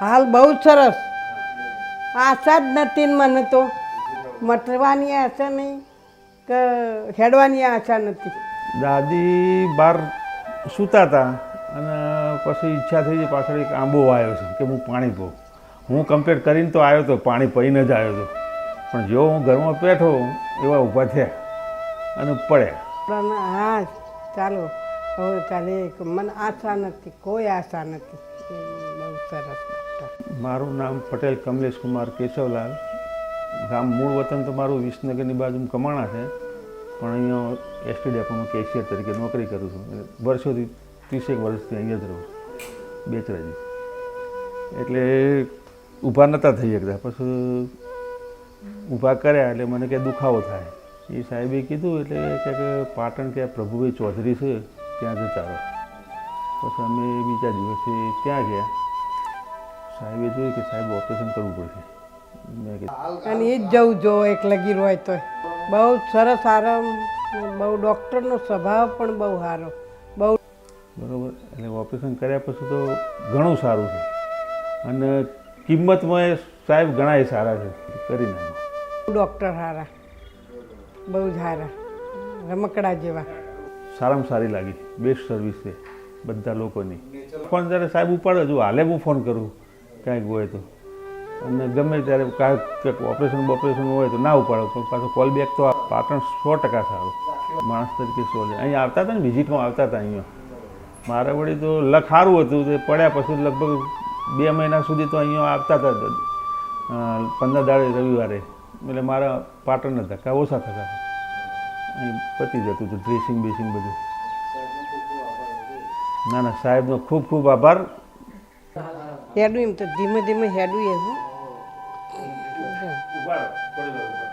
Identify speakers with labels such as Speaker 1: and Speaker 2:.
Speaker 1: હાલ બહુ સરસ. આશા જ નથી ને મને તો. મટવાની આશા નહીં કે હેડવાની આશા નથી.
Speaker 2: દાદી બહાર સૂતા હતા અને પછી ઈચ્છા થઈ ગઈ, પાછળ એક આંબો આવ્યો છે કે હું પાણી પીઉં. હું કમ્પ્લીટ કરીને તો આવ્યો હતો, પાણી પીને જ આવ્યો હતો, પણ જો હું ઘરમાં બેઠો એવા ઊભા થયા અને પડ્યા.
Speaker 1: પણ હા ચાલો હવે ચાલે. મને આશા નથી, કોઈ આશા નથી. બહુ સરસ ડૉક્ટર.
Speaker 2: મારું નામ પટેલ કમલેશ કુમાર કેશવલાલ. ગામ મૂળ વતન તો મારું વિસનગરની બાજુમાં કમાણા છે, પણ અહીંયા એસટી ડેપોમાં કેશિયર તરીકે નોકરી કરું છું. વર્ષોથી 30 વર્ષથી અહીંયા જ રહું, બેચરાજી. એટલે ઊભા નહોતા થઈ શકતા, પછી ઊભા કર્યા એટલે મને કે દુખાવો થાય. એ સાહેબે કીધું એટલે કે પાટણ કે પ્રભુભાઈ ચૌધરી છે ત્યાં જતા રહો. પછી અમે બીજા દિવસે ત્યાં ગયા. સાહેબે જોયું કે સાહેબ ઓપરેશન કરવું પડશે. મેં કીધું
Speaker 1: અને એ જ જવું જો એક લગી હોય તો બહુ સરસ આરામ. બહુ ડૉક્ટરનો સ્વભાવ પણ બહુ સારો. બહુ
Speaker 2: બરાબર. એટલે ઓપરેશન કર્યા પછી તો ઘણું સારું છે અને કિંમતમાં સાહેબ ઘણાય સારા છે. કરી નાખો.
Speaker 1: ડૉક્ટર સારા, બહુ જ સારા, રમકડા જેવા.
Speaker 2: સારામાં સારી લાગી. બેસ્ટ સર્વિસ છે બધા લોકોની. પણ જ્યારે સાહેબ ઉપાડે જો હાલે હું ફોન કરું કાંઈક હોય તો, અને ગમે ત્યારે કાંઈક ઓપરેશન હોય તો ના ઉપાડો, પણ પાછો કોલ બેક તો પાટણ 100% સારું. માણસ તરીકે સોલે અહીંયા આવતા હતા ને, વિઝિટમાં આવતા હતા અહીંયા. મારા વળી તો લક સારું હતું. તે પડ્યા પછી લગભગ 2 મહિના સુધી તો અહીંયા આવતા હતા, 15 દાડે રવિવારે. એટલે મારા પાટણના ધક્કા ઓછા થતા હતા. અહીં પતી જતું હતું ડ્રેસિંગ બેસિંગ બધું. ના ના, સાહેબનો ખૂબ ખૂબ આભાર.
Speaker 1: હેડું એમ તો ધીમે ધીમે હેડું એવું.
Speaker 2: ઉભા રહો, થોડી વાર ઉભા રહો.